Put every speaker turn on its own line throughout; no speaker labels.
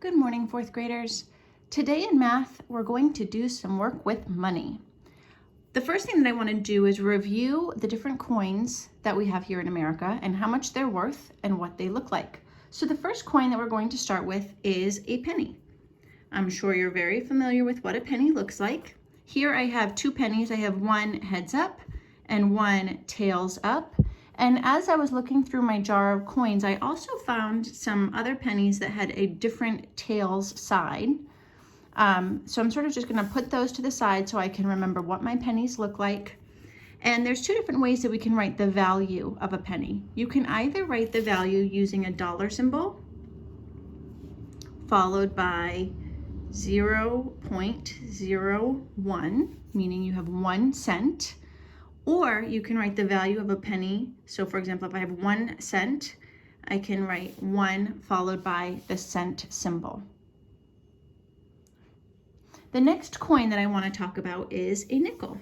Good morning, fourth graders. Today in math, we're going to do some work with money. The first thing that I want to do is review the different coins that we have here in America and how much they're worth and what they look like. So the first coin that we're going to start with is a penny. I'm sure you're very familiar with what a penny looks like. Here I have two pennies. I have one heads up and one tails up. And as I was looking through my jar of coins, I also found some other pennies that had a different tails side. So I'm sort of just gonna put those to the side so I can remember what my pennies look like. And there's two different ways that we can write the value of a penny. You can either write the value using a dollar symbol, followed by 0.01, meaning you have 1 cent. Or you can write the value of a penny. So for example, if I have 1 cent, I can write 1 followed by the cent symbol. The next coin that I want to talk about is a nickel.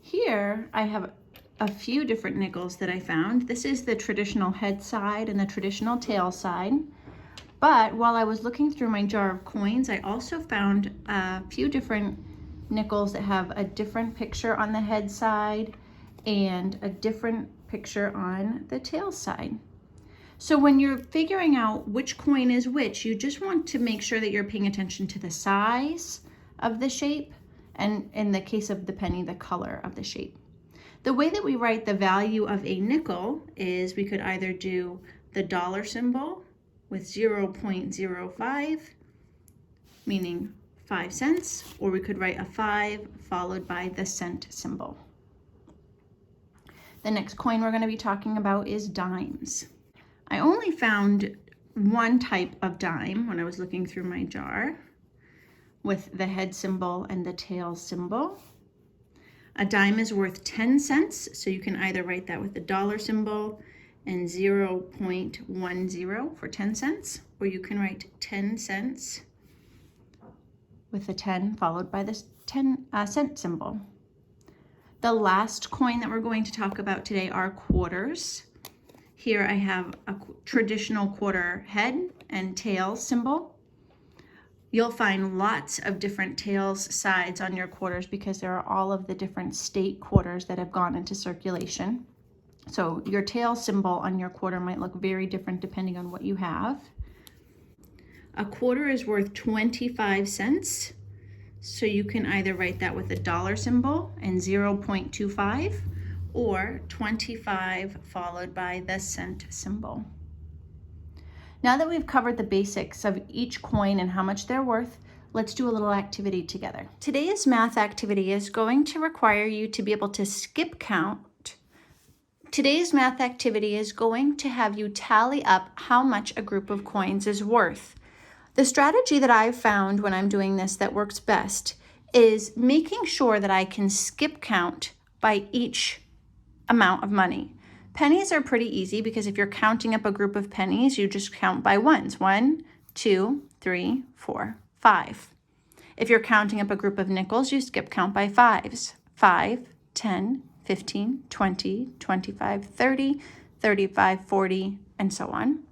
Here I have a few different nickels that I found. This is the traditional head side and the traditional tail side. But while I was looking through my jar of coins, I also found a few different nickels that have a different picture on the head side and a different picture on the tail side. So when you're figuring out which coin is which, you just want to make sure that you're paying attention to the size of the shape, and in the case of the penny, the color of the shape. The way that we write the value of a nickel is we could either do the dollar symbol with 0.05, meaning 5 cents, or we could write a 5 followed by the cent symbol. The next coin we're going to be talking about is dimes. I only found one type of dime when I was looking through my jar, with the head symbol and the tail symbol. A dime is worth 10 cents, so you can either write that with the dollar symbol and 0.10 for 10 cents, or you can write 10 cents with the 10 followed by the 10 cent symbol. The last coin that we're going to talk about today are quarters. Here I have a traditional quarter head and tail symbol. You'll find lots of different tails sides on your quarters because there are all of the different state quarters that have gone into circulation. So your tail symbol on your quarter might look very different depending on what you have. A quarter is worth 25 cents. So you can either write that with a dollar symbol and 0.25 or 25 followed by the cent symbol. Now that we've covered the basics of each coin and how much they're worth, let's do a little activity together. Today's math activity is going to require you to be able to skip count. Today's math activity is going to have you tally up how much a group of coins is worth. The strategy that I've found when I'm doing this that works best is making sure that I can skip count by each amount of money. Pennies are pretty easy because if you're counting up a group of pennies, you just count by ones. 1, 2, 3, 4, 5. If you're counting up a group of nickels, you skip count by fives. 5, 10, 15, 20, 25, 30, 35, 40, and so on.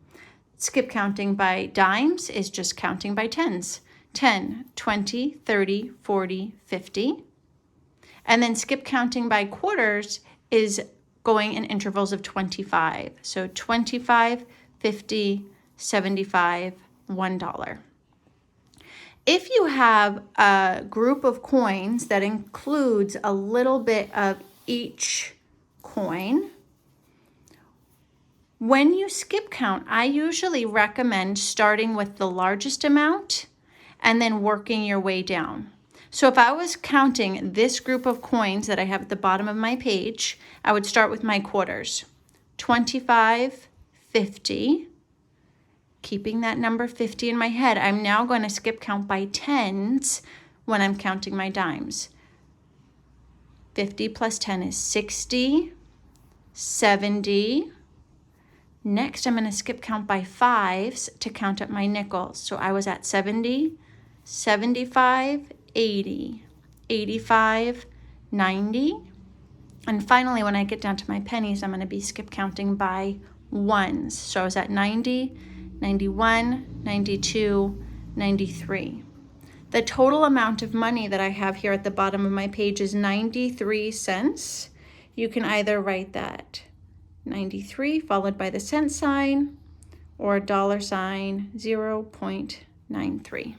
Skip counting by dimes is just counting by tens. 10, 20, 30, 40, 50. And then skip counting by quarters is going in intervals of 25. So 25, 50, 75, $1. If you have a group of coins that includes a little bit of each coin, when you skip count, I usually recommend starting with the largest amount and then working your way down. So if I was counting this group of coins that I have at the bottom of my page, I would start with my quarters. 25, 50. Keeping that number 50 in my head, I'm now going to skip count by tens when I'm counting my dimes. 50 plus 10 is 60, 70. Next, I'm going to skip count by fives to count up my nickels. So I was at 70, 75, 80, 85, 90. And finally, when I get down to my pennies, I'm going to be skip counting by ones. So I was at 90, 91, 92, 93. The total amount of money that I have here at the bottom of my page is 93 cents. You can either write that 93 followed by the cent sign or $sign 0.93.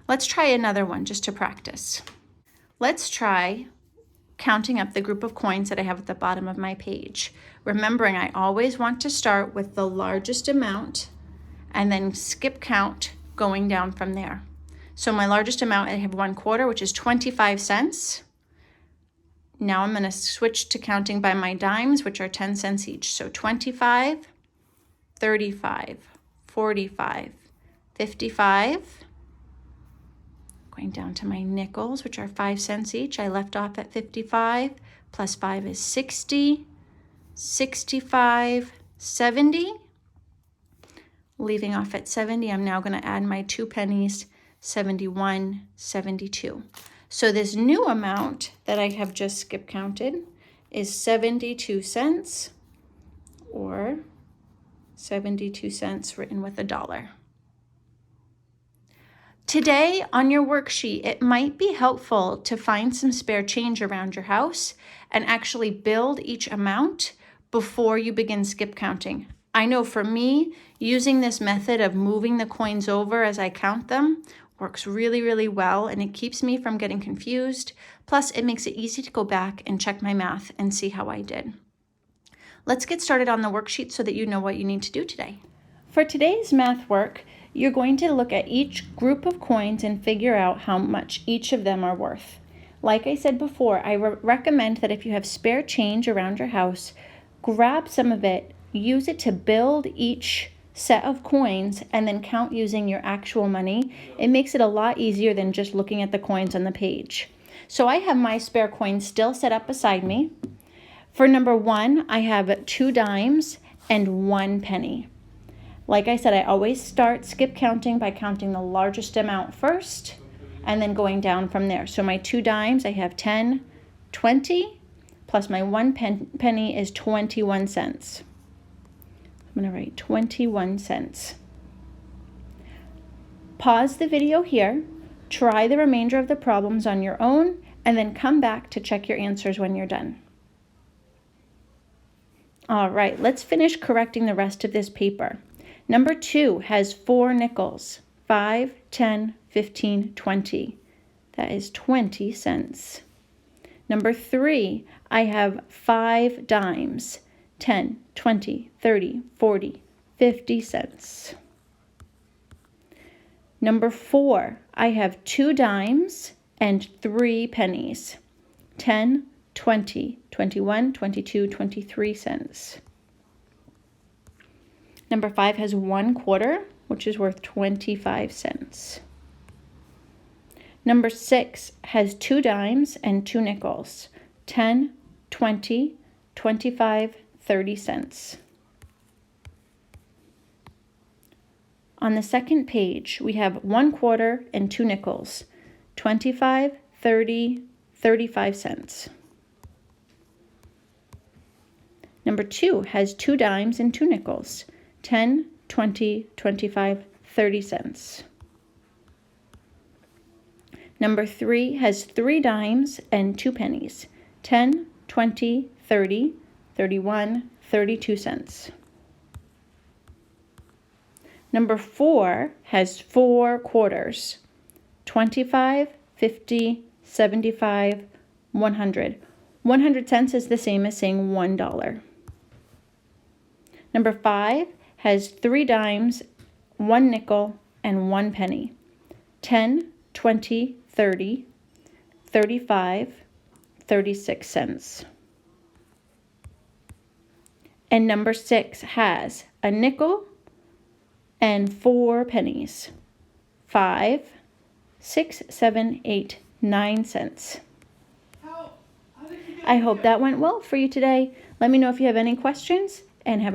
Let's try another one just to practice. Let's try counting up the group of coins that I have at the bottom of my page. Remembering I always want to start with the largest amount and then skip count going down from there. So my largest amount, I have 1/4, which is 25 cents. Now I'm going to switch to counting by my dimes, which are 10 cents each. So 25, 35, 45, 55. Going down to my nickels, which are 5 cents each. I left off at 55, plus 5 is 60, 65, 70. Leaving off at 70, I'm now going to add my 2 pennies, 71, 72. So this new amount that I have just skip counted is 72 cents, or 72 cents written with $1. Today on your worksheet, it might be helpful to find some spare change around your house and actually build each amount before you begin skip counting. I know for me, using this method of moving the coins over as I count them works really, really well, and it keeps me from getting confused. Plus, it makes it easy to go back and check my math and see how I did. Let's get started on the worksheet so that you know what you need to do today. For today's math work, you're going to look at each group of coins and figure out how much each of them are worth. Like I said before, I recommend that if you have spare change around your house, grab some of it, use it to build each set of coins, and then count using your actual money. It makes it a lot easier than just looking at the coins on the page. So I have my spare coins still set up beside me. For number 1, I have 2 dimes and 1 penny. Like I said, I always start skip counting by counting the largest amount first and then going down from there. So my 2 dimes, I have 10, 20, plus my 1 penny is 21 cents. I'm going to write 21 cents. Pause the video here, try the remainder of the problems on your own, and then come back to check your answers when you're done. All right, let's finish correcting the rest of this paper. Number 2 has 4 nickels, 5, 10, 15, 20. That is 20 cents. Number 3, I have 5 dimes, 10, 20, 30, 40, 50 cents. Number 4, I have 2 dimes and 3 pennies, 10, 20, 21, 22, 23 cents. Number 5 has 1/4, which is worth 25 cents. Number 6 has 2 dimes and 2 nickels, 10, 20, 25, 30 cents. On the second page, we have 1/4 and 2 nickels, 25, 30, 35 cents. Number 2 has 2 dimes and 2 nickels, 10, 20, 25, 30 cents. Number 3 has 3 dimes and 2 pennies, 10, 20, 30, 31, 32 cents. Number 4 has 4 quarters, 25, 50, 75, 100. 100 cents is the same as saying $1. Number 5 has 3 dimes, 1 nickel, and 1 penny, 10, 20, 30, 35, 36 cents. And number 6 has a nickel and 4 pennies, 5, 6, 7, 8, 9 cents. I hope that went well for you today. Let me know if you have any questions, and have a